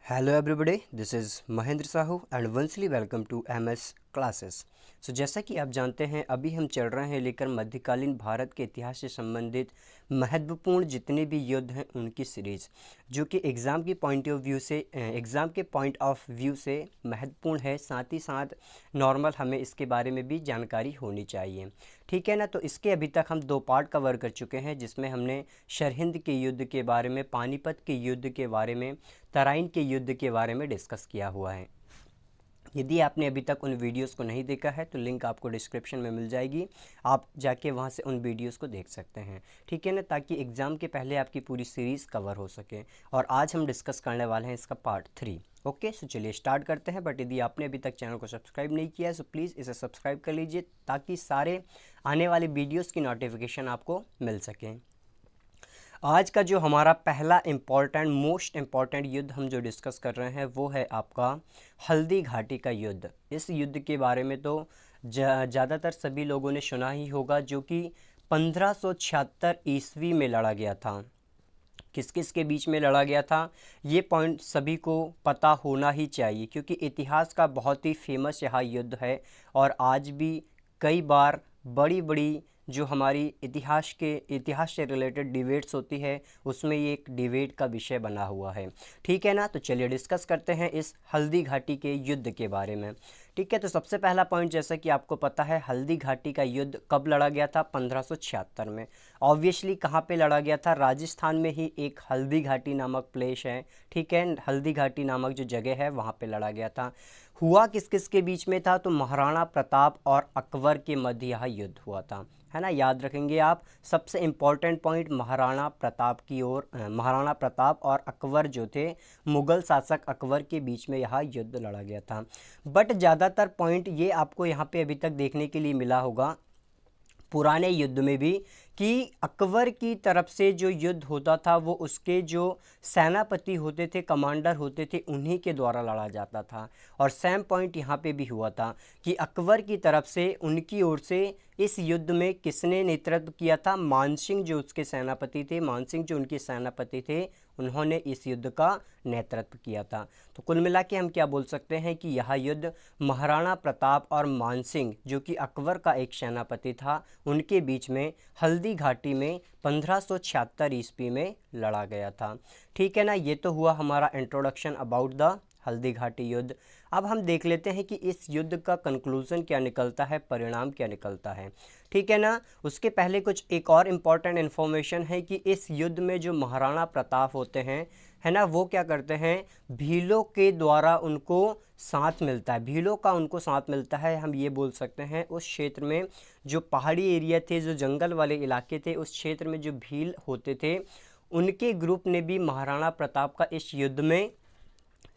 Hello everybody, this is Mahendra Sahu and once welcome to MS classes. जैसा कि आप जानते हैं अभी हम चल रहे हैं लेकर मध्यकालीन भारत के इतिहास से संबंधित महत्वपूर्ण जितने भी युद्ध हैं उनकी सीरीज़, जो कि एग्ज़ाम के पॉइंट ऑफ व्यू से महत्वपूर्ण है। साथ ही साथ नॉर्मल हमें इसके बारे में भी जानकारी होनी चाहिए, ठीक है ना। तो इसके अभी तक हम 2 पार्ट कवर कर चुके हैं, जिसमें हमने सरहिंद के युद्ध के बारे में, पानीपत के युद्ध के बारे में, तराइन के युद्ध के बारे में डिस्कस किया हुआ है। यदि आपने अभी तक उन वीडियोस को नहीं देखा है तो लिंक आपको डिस्क्रिप्शन में मिल जाएगी, आप जाके वहां से उन वीडियोस को देख सकते हैं, ठीक है ना, ताकि एग्ज़ाम के पहले आपकी पूरी सीरीज़ कवर हो सके। और आज हम डिस्कस करने वाले हैं इसका पार्ट 3। ओके, सो चलिए स्टार्ट करते हैं। बट यदि आपने अभी तक चैनल को सब्सक्राइब नहीं किया है सो प्लीज़ इसे सब्सक्राइब कर लीजिए, ताकि सारे आने वाले वीडियोज़ की नोटिफिकेशन आपको मिल सकें। आज का जो हमारा पहला मोस्ट इम्पॉर्टेंट युद्ध हम जो डिस्कस कर रहे हैं वो है आपका हल्दी घाटी का युद्ध। इस युद्ध के बारे में तो ज़्यादातर सभी लोगों ने सुना ही होगा, जो कि 1576 ईस्वी में लड़ा गया था। किस किस के बीच में लड़ा गया था ये पॉइंट सभी को पता होना ही चाहिए, क्योंकि इतिहास का बहुत ही फेमस यह युद्ध है। और आज भी कई बार बड़ी बड़ी जो हमारी इतिहास से रिलेटेड डिबेट्स होती है उसमें ये एक डिबेट का विषय बना हुआ है, ठीक है ना। तो चलिए डिस्कस करते हैं इस हल्दी घाटी के युद्ध के बारे में, ठीक है। तो सबसे पहला पॉइंट, जैसा कि आपको पता है, हल्दी घाटी का युद्ध कब लड़ा गया था? 1576 में। ऑब्वियसली कहाँ पे लड़ा गया था? राजस्थान में ही एक हल्दी घाटी नामक प्लेस है, ठीक है, हल्दी घाटी नामक जो जगह है वहाँ पे लड़ा गया था। हुआ किस किस के बीच में था? तो महाराणा प्रताप और अकबर के मध्य यह युद्ध हुआ था, है ना। याद रखेंगे आप, सबसे इम्पॉर्टेंट पॉइंट महाराणा प्रताप की ओर, महाराणा प्रताप और अकबर जो थे, मुगल शासक अकबर के बीच में यह युद्ध लड़ा गया था। बट ज़्यादातर पॉइंट ये आपको यहाँ पे अभी तक देखने के लिए मिला होगा पुराने युद्ध में भी, कि अकबर की तरफ से जो युद्ध होता था वो उसके जो सेनापति होते थे, कमांडर होते थे, उन्हीं के द्वारा लड़ा जाता था। और सेम पॉइंट यहाँ पे भी हुआ था कि अकबर की तरफ से, उनकी ओर से इस युद्ध में किसने नेतृत्व किया था? मानसिंह जो उसके सेनापति थे, मानसिंह जो उनके सेनापति थे, उन्होंने इस युद्ध का नेतृत्व किया था। तो कुल मिला के हम क्या बोल सकते हैं कि यह युद्ध महाराणा प्रताप और मानसिंह, जो कि अकबर का एक सेनापति था, उनके बीच में हल्दी घाटी में 1576 ईस्वी में लड़ा गया था, ठीक है ना। ये तो हुआ हमारा introduction about the Haldi Ghati युद्ध। अब हम देख लेते हैं कि इस युद्ध का कंक्लूजन क्या निकलता है, परिणाम क्या निकलता है, ठीक है ना। उसके पहले कुछ एक और इम्पॉर्टेंट इन्फॉर्मेशन है कि इस युद्ध में जो महाराणा प्रताप होते हैं, है ना, वो क्या करते हैं, भीलों के द्वारा उनको साथ मिलता है, भीलों का उनको साथ मिलता है। हम ये बोल सकते हैं उस क्षेत्र में जो पहाड़ी एरिया थे, जो जंगल वाले इलाके थे, उस क्षेत्र में जो भील होते थे, उनके ग्रुप ने भी महाराणा प्रताप का इस युद्ध में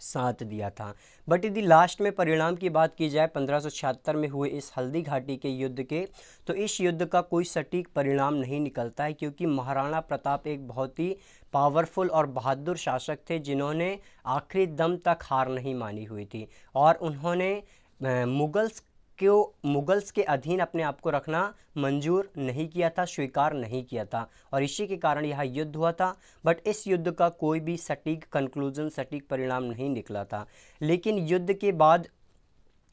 साथ दिया था। बट यदि लास्ट में परिणाम की बात की जाए 1576 में हुए इस हल्दी घाटी के युद्ध के, तो इस युद्ध का कोई सटीक परिणाम नहीं निकलता है, क्योंकि महाराणा प्रताप एक बहुत ही पावरफुल और बहादुर शासक थे, जिन्होंने आखिरी दम तक हार नहीं मानी हुई थी। और उन्होंने मुगल्स के अधीन अपने आप को रखना मंजूर नहीं किया था, स्वीकार नहीं किया था, और इसी के कारण यह युद्ध हुआ था। बट इस युद्ध का कोई भी सटीक कंक्लूजन, सटीक परिणाम नहीं निकला था। लेकिन युद्ध के बाद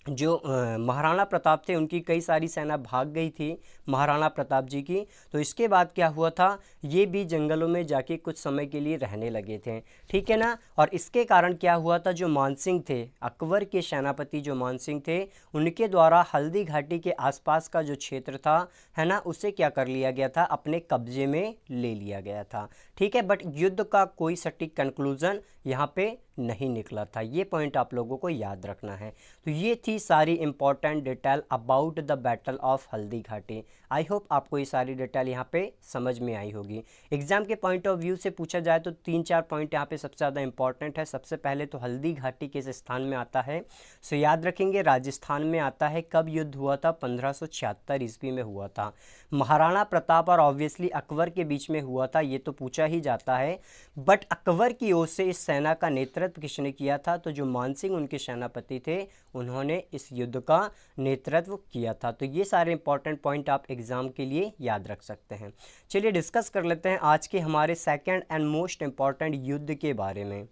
जो महाराणा प्रताप थे, उनकी कई सारी सेना भाग गई थी महाराणा प्रताप जी की। तो इसके बाद क्या हुआ था, ये भी जंगलों में जाके कुछ समय के लिए रहने लगे थे, ठीक है ना। और इसके कारण क्या हुआ था, जो मानसिंह थे, अकबर के सेनापति जो मानसिंह थे, उनके द्वारा हल्दी घाटी के आसपास का जो क्षेत्र था, है ना, उसे क्या कर लिया गया था, अपने कब्जे में ले लिया गया था, ठीक है। बट युद्ध का कोई सटीक कंक्लूजन यहाँ पे नहीं निकला था, ये पॉइंट आप लोगों को याद रखना है। तो ये थी सारी important detail about the battle of Haldi Ghati. I hope आपको ये सारी डिटेल यहाँ पे समझ में आई होगी। एग्जाम के पॉइंट ऑफ व्यू से पूछा जाए तो 3-4 पॉइंट यहाँ पे सबसे ज़्यादा इंपॉर्टेंट है। सबसे पहले तो हल्दी घाटी किस स्थान में आता है, सो याद रखेंगे राजस्थान में आता है। कब युद्ध हुआ था? 1576 ईस्वी में हुआ था। महाराणा प्रताप और ऑब्वियसली अकबर के बीच में हुआ था, ये तो पूछा ही जाता है। बट अकबर की ओर से इस सेना का नेतृत्व किसने किया था? तो जो मानसिंह उनके सेनापति थे, उन्होंने इस युद्ध का नेतृत्व किया था। तो ये सारे इंपॉर्टेंट पॉइंट आप एग्जाम के लिए याद रख सकते हैं। चलिए डिस्कस कर लेते हैं आज के हमारे सेकंड एंड मोस्ट इंपॉर्टेंट युद्ध के बारे में।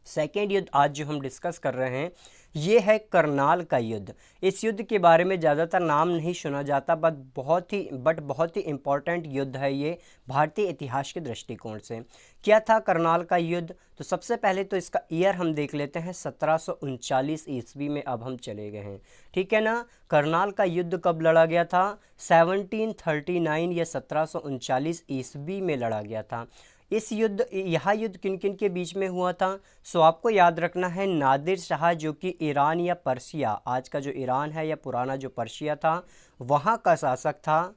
सेकेंड युद्ध आज जो हम डिस्कस कर रहे हैं ये है करनाल का युद्ध। इस युद्ध के बारे में ज़्यादातर नाम नहीं सुना जाता, बट बहुत ही इम्पॉर्टेंट युद्ध है ये भारतीय इतिहास के दृष्टिकोण से। क्या था करनाल का युद्ध? तो सबसे पहले तो इसका ईयर हम देख लेते हैं, 1739 ईस्वी में अब हम चले गए हैं। ठीक है ना। करनाल का युद्ध कब लड़ा गया था? 1739 या 1739 ईस्वी में लड़ा गया था। यह युद्ध किन किन के बीच में हुआ था? सो आपको याद रखना है, नादिर शाह जो कि ईरान या पर्शिया, आज का जो ईरान है या पुराना जो पर्शिया था, वहाँ का शासक था।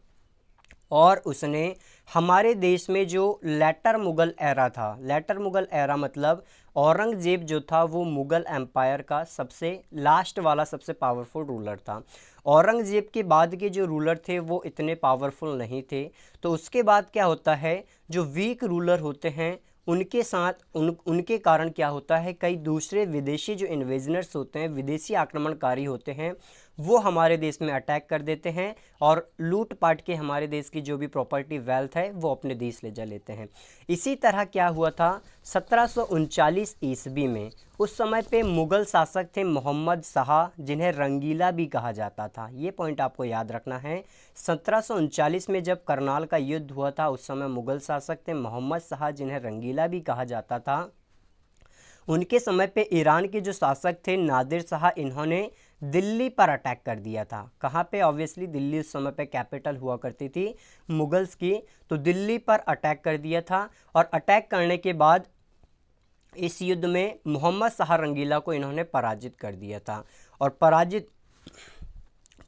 और उसने हमारे देश में जो लेटर मुग़ल एरा था, लेटर मुग़ल एरा मतलब औरंगज़ेब जो था वो मुग़ल एम्पायर का सबसे लास्ट वाला सबसे पावरफुल रूलर था। औरंगज़ेब के बाद के जो रूलर थे वो इतने पावरफुल नहीं थे। तो उसके बाद क्या होता है, जो वीक रूलर होते हैं उनके साथ उनके कारण क्या होता है, कई दूसरे विदेशी जो इन्वेजनर्स होते हैं, विदेशी आक्रमणकारी होते हैं, वो हमारे देश में अटैक कर देते हैं और लूट पाट के हमारे देश की जो भी प्रॉपर्टी वेल्थ है वो अपने देश ले जा लेते हैं। इसी तरह क्या हुआ था 1739 ईस्वी में, उस समय पे मुग़ल शासक थे मोहम्मद शाह, जिन्हें रंगीला भी कहा जाता था। ये पॉइंट आपको याद रखना है। 1739 में जब करनाल का युद्ध हुआ था उस समय मुग़ल शासक थे मोहम्मद शाह, जिन्हें रंगीला भी कहा जाता था। उनके समय पे ईरान के जो शासक थे नादिर शाह, इन्होंने दिल्ली पर अटैक कर दिया था। कहाँ पे? ऑब्वियसली दिल्ली उस समय पे कैपिटल हुआ करती थी मुगल्स की, तो दिल्ली पर अटैक कर दिया था। और अटैक करने के बाद इस युद्ध में मोहम्मद शाह रंगीला को इन्होंने पराजित कर दिया था। और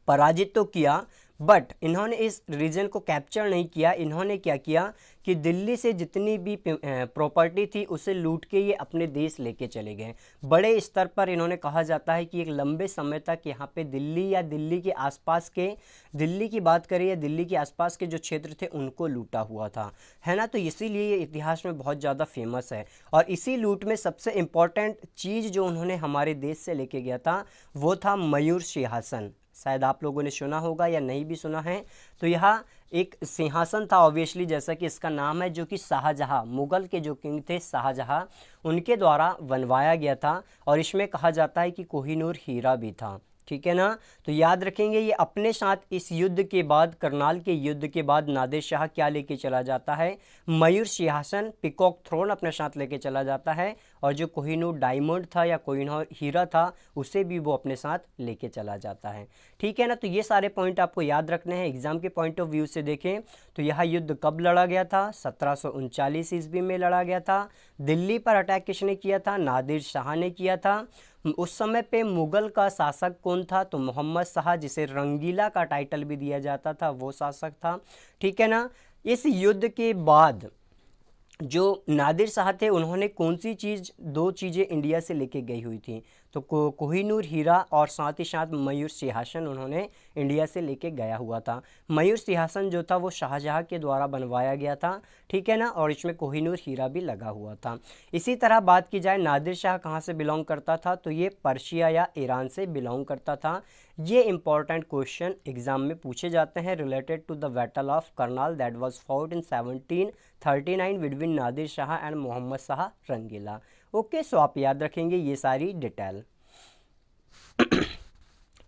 पराजित तो किया, बट इन्होंने इस रीजन को कैप्चर नहीं किया। इन्होंने क्या किया कि दिल्ली से जितनी भी प्रॉपर्टी थी उसे लूट के ये अपने देश लेके चले गए। बड़े स्तर पर इन्होंने, कहा जाता है कि एक लंबे समय तक यहाँ पे दिल्ली या दिल्ली के आसपास के, दिल्ली की बात करें या दिल्ली के आसपास के जो क्षेत्र थे उनको लूटा हुआ था, है ना। तो इसीलिए ये इतिहास में बहुत ज़्यादा फेमस है। और इसी लूट में सबसे इम्पॉर्टेंट चीज़ जो उन्होंने हमारे देश से लेके गया था वो था मयूर सिंहासन। शायद आप लोगों ने सुना होगा या नहीं भी सुना है। तो यह एक सिंहासन था ऑब्वियसली, जैसा कि इसका नाम है, जो कि शाहजहाँ, मुग़ल के जो किंग थे शाहजहाँ, उनके द्वारा बनवाया गया था। और इसमें कहा जाता है कि कोहिनूर हीरा भी था। ठीक है ना। तो याद रखेंगे, ये अपने साथ इस युद्ध के बाद, करनाल के युद्ध के बाद, नादिर शाह क्या लेके चला जाता है? मयूर सिंहासन, पिकॉक थ्रोन अपने साथ लेके चला जाता है। और जो कोहिनूर डायमंड था या कोहिनूर हीरा था उसे भी वो अपने साथ लेके चला जाता है। ठीक है ना। तो ये सारे पॉइंट आपको याद रखने हैं। एग्जाम के पॉइंट ऑफ व्यू से देखें तो यह युद्ध कब लड़ा गया था? 1739 ईस्वी में लड़ा गया था। दिल्ली पर अटैक किसने किया था? नादिर शाह ने किया था। उस समय पे मुग़ल का शासक कौन था? तो मोहम्मद शाह, जिसे रंगीला का टाइटल भी दिया जाता था, वो शासक था। ठीक है ना। इस युद्ध के बाद जो नादिर शाह थे उन्होंने कौन सी चीज़, दो चीज़ें इंडिया से लेके गई हुई थी, तो कोहिनूर हीरा और साथ ही साथ मयूर सिंहासन उन्होंने इंडिया से लेके गया हुआ था। मयूर सिंहासन जो था वो शाहजहाँ के द्वारा बनवाया गया था। ठीक है ना। और इसमें कोहिनूर हीरा भी लगा हुआ था। इसी तरह बात की जाए नादिर शाह कहाँ से बिलोंग करता था, तो ये पर्शिया या ईरान से बिलोंग करता था। ये इंपॉर्टेंट क्वेश्चन एग्जाम में पूछे जाते हैं related to the battle of Karnal that was fought in 1739 between Nadir Shah and Mohammad Shah Rangila. Okay, so आप याद रखेंगे ये सारी डिटेल।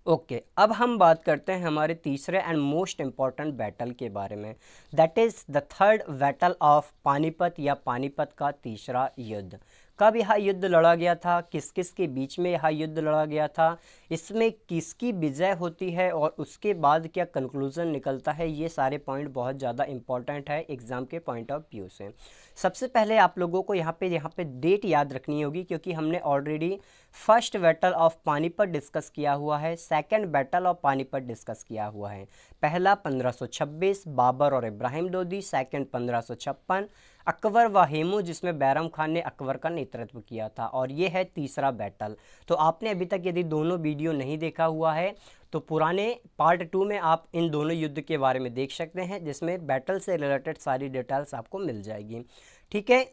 ओके, अब हम बात करते हैं हमारे तीसरे एंड मोस्ट इम्पॉर्टेंट बैटल के बारे में, that is the third battle of Panipat या पानीपत का तीसरा युद्ध। कब यह युद्ध लड़ा गया था? किस किस के बीच में यह युद्ध लड़ा गया था? इसमें किसकी विजय होती है और उसके बाद क्या कंक्लूजन निकलता है? ये सारे पॉइंट बहुत ज़्यादा इंपॉर्टेंट है एग्जाम के पॉइंट ऑफ व्यू से। सबसे पहले आप लोगों को यहाँ पे डेट याद रखनी होगी, क्योंकि हमने already first battle of Panipat discuss किया हुआ है, second battle of Panipat discuss किया हुआ है। पहला 1526 बाबर और इब्राहिम लोदी, सेकंड 1556 अकबर व हेमू, जिसमें बैरम खान ने अकबर का नेतृत्व किया था। और ये है तीसरा बैटल। तो आपने अभी तक यदि दोनों वीडियो नहीं देखा हुआ है तो पुराने पार्ट 2 में आप इन दोनों युद्ध के बारे में देख सकते हैं, जिसमें बैटल से रिलेटेड सारी डिटेल्स आपको मिल जाएगी। ठीक है।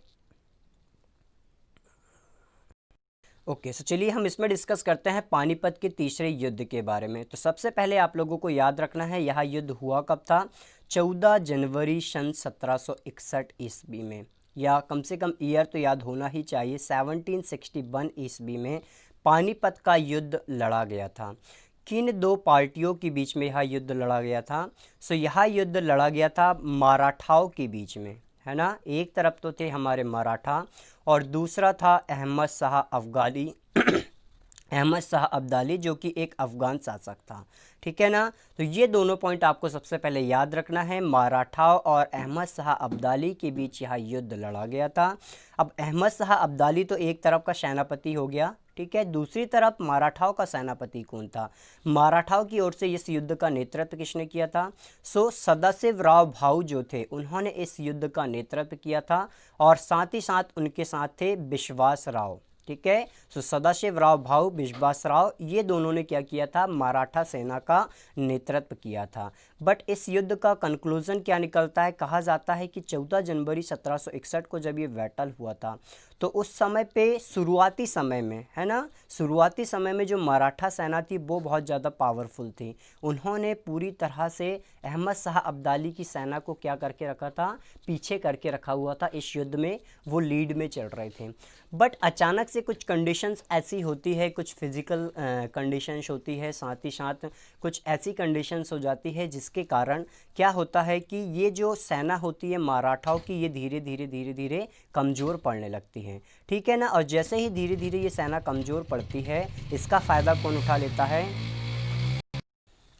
ओके, सो चलिए हम इसमें डिस्कस करते हैं पानीपत के तीसरे युद्ध के बारे में। तो सबसे पहले आप लोगों को याद रखना है यह युद्ध हुआ कब था? 14 जनवरी सन 1761 ईस्वी में। या कम से कम ईयर तो याद होना ही चाहिए, 1761 ईस्वी में पानीपत का युद्ध लड़ा गया था। किन दो पार्टियों के बीच में यह युद्ध लड़ा गया था? सो यह युद्ध लड़ा गया था मराठाओं के बीच में, है ना। एक तरफ तो थे हमारे मराठा और दूसरा था अहमद शाह अफगानी अहमद शाह अब्दाली, जो कि एक अफ़गान शासक था। ठीक है ना। तो ये दोनों पॉइंट आपको सबसे पहले याद रखना है। मराठाओं और अहमद शाह अब्दाली के बीच यह युद्ध लड़ा गया था। अब अहमद शाह अब्दाली तो एक तरफ का सेनापति हो गया, ठीक है। दूसरी तरफ मराठाओं का सेनापति कौन था? मराठाओं की ओर से इस युद्ध का नेतृत्व किसने किया था? सो सदाशिवराव भाऊ जो थे, उन्होंने इस युद्ध का नेतृत्व किया था और साथ ही साथ उनके साथ थे विश्वास राव। ठीक है। सो सदाशिवराव भाऊ, विश्वास राव, ये दोनों ने क्या किया था? मराठा सेना का नेतृत्व किया था। बट इस युद्ध का कंक्लूजन क्या निकलता है? कहा जाता है कि 14 जनवरी 1761 को जब ये बैटल हुआ था, तो उस समय पे शुरुआती समय में, है ना, शुरुआती समय में जो मराठा सेना थी वो बहुत ज़्यादा पावरफुल थी। उन्होंने पूरी तरह से अहमद शाह अब्दाली की सेना को क्या करके रखा था? पीछे करके रखा हुआ था। इस युद्ध में वो लीड में चल रहे थे। बट अचानक से कुछ कंडीशंस ऐसी होती है, कुछ फिज़िकल कंडीशंस होती है, साथ ही साथ कुछ ऐसी कंडीशंस हो जाती है जिसके कारण क्या होता है कि ये जो सेना होती है मराठाओं की, ये धीरे धीरे धीरे धीरे कमज़ोर पड़ने लगती है। ठीक है ना। और जैसे ही धीरे धीरे ये सेना कमज़ोर पड़ती है, इसका फ़ायदा कौन उठा लेता है?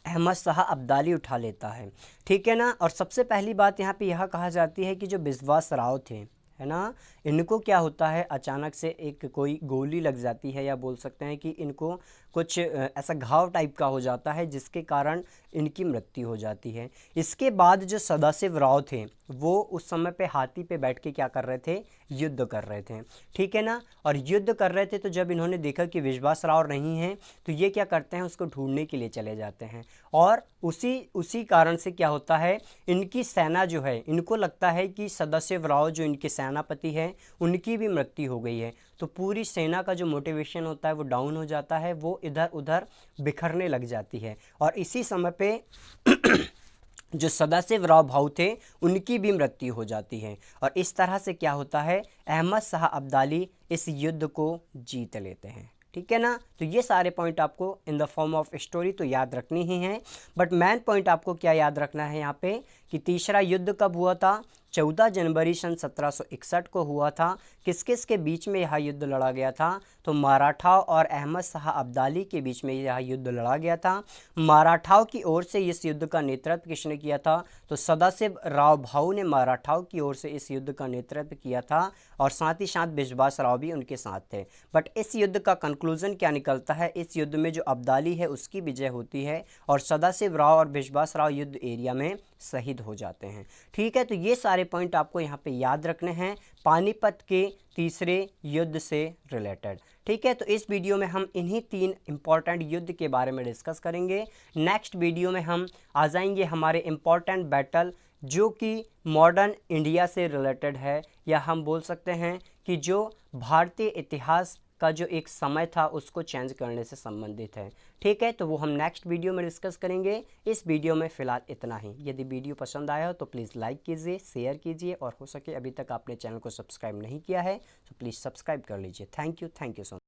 अहमद शाह अब्दाली उठा लेता है। ठीक है ना। और सबसे पहली बात यहाँ पे यह कहा जाती है कि जो विश्वास राव थे, है ना, इनको क्या होता है, अचानक से एक कोई गोली लग जाती है, या बोल सकते हैं कि इनको कुछ ऐसा घाव टाइप का हो जाता है जिसके कारण इनकी मृत्यु हो जाती है। इसके बाद जो सदाशिव राव थे, वो उस समय पे हाथी पे बैठ के क्या कर रहे थे? युद्ध कर रहे थे। ठीक है ना। और युद्ध कर रहे थे तो जब इन्होंने देखा कि विश्वास राव नहीं है, तो ये क्या करते हैं? उसको ढूंढने के लिए चले जाते हैं। और उसी कारण से क्या होता है, इनकी सेना जो है, इनको लगता है कि सदाशिव राव जो इनके सेनापति हैं, उनकी भी मृत्यु हो गई है। तो पूरी सेना का जो मोटिवेशन होता है वो डाउन हो जाता है, वो इधर उधर बिखरने लग जाती है। और इसी समय पे जो सदाशिवराव भाऊ थे, उनकी भी मृत्यु हो जाती है। और इस तरह से क्या होता है? अहमद शाह अब्दाली इस युद्ध को जीत लेते हैं। ठीक है ना। तो ये सारे पॉइंट आपको in the form of story तो याद रखनी ही हैं। बट मेन पॉइंट आपको क्या याद रखना है यहाँ पे, कि तीसरा युद्ध कब हुआ था? 14 जनवरी सन 1761 को हुआ था। किस किस के बीच में यह युद्ध लड़ा गया था? तो मराठाओं और अहमद शाह अब्दाली के बीच में यह युद्ध लड़ा गया था। मराठाओं की ओर से इस युद्ध का नेतृत्व किसने किया था? तो सदाशिव राव भाऊ ने मराठाओं की ओर से इस युद्ध का नेतृत्व किया था और साथ ही साथ विश्वास राव भी उनके साथ थे। बट इस युद्ध का कंक्लूजन क्या निकलता है? इस युद्ध में जो अब्दाली है उसकी विजय होती है और सदाशिव राव और विश्वास राव युद्ध एरिया में शहीद हो जाते हैं। ठीक है। तो ये सारे पॉइंट आपको यहाँ पे याद रखने हैं पानीपत के तीसरे युद्ध से रिलेटेड। ठीक है। तो इस वीडियो में हम इन्हीं 3 इंपॉर्टेंट युद्ध के बारे में डिस्कस करेंगे। नेक्स्ट वीडियो में हम आ जाएंगे हमारे इंपॉर्टेंट बैटल जो कि मॉडर्न इंडिया से रिलेटेड है, या हम बोल सकते हैं कि जो भारतीय इतिहास का जो एक समय था उसको चेंज करने से संबंधित है। ठीक है। तो वो हम नेक्स्ट वीडियो में डिस्कस करेंगे। इस वीडियो में फ़िलहाल इतना ही। यदि वीडियो पसंद आया हो तो प्लीज़ लाइक कीजिए, शेयर कीजिए, और हो सके अभी तक आपने चैनल को सब्सक्राइब नहीं किया है तो प्लीज़ सब्सक्राइब कर लीजिए। Thank you so much.